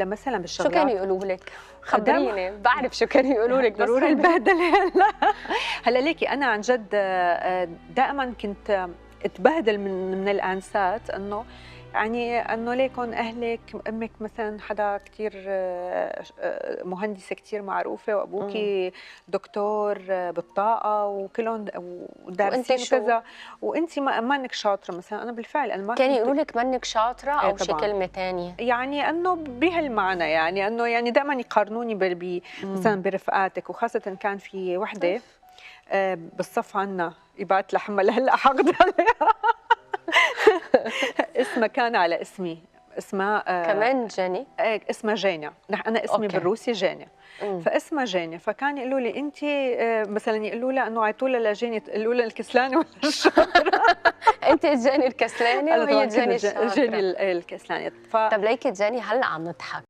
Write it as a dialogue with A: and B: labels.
A: مثلا
B: شو
A: بالشغلات
B: كانوا يقولوا لك؟ خبريني، بعرف شو كانوا يقولوا لك، بس
A: ضروري البهدله. هلا هلا ليكي انا عن جد دائما كنت اتبهدل من الانسات، انه يعني انه ليكن اهلك، امك مثلا حدا كثير مهندسه كثير معروفه،
B: إمم.
A: وابوكي دكتور بالطاقه، وكلهم
B: وأنتِ
A: ودارسين
B: شو؟
A: وكذا، وانت ما انك شاطره مثلا. انا بالفعل انا ما
B: كانوا
A: كنت.
B: يقولوا لك منِّك شاطرة
A: ايه
B: أو شي
A: طبعا،
B: كلمة تانية؟
A: يعني انه بهالمعنى، يعني انه يعني دائما يقارنوني
B: إمم.
A: مثلا برفقاتك، وخاصه كان في وحده
B: أوف!
A: بالصف عنا يبعت لحمى لهلا حقد عليها. اسمها كان على اسمي، اسمها
B: كمان جاني؟
A: اسمها جينا. انا اسمي
B: أوكي.
A: بالروسي جينا،
B: إمم.
A: فاسمها جينا. فكان يقولوا لي انت مثلا، يقولوا لها انه عيطوا لها لجيني، يقولوا لها الكسلانه ولا الشاطره.
B: أنتِ جاني الكسلانة
A: انا طبعا
B: وهي
A: كنت
B: جاني
A: جيني
B: الشاطرة.
A: الكسلانه.
B: طب ليكي جاني هلأ عم نضحك.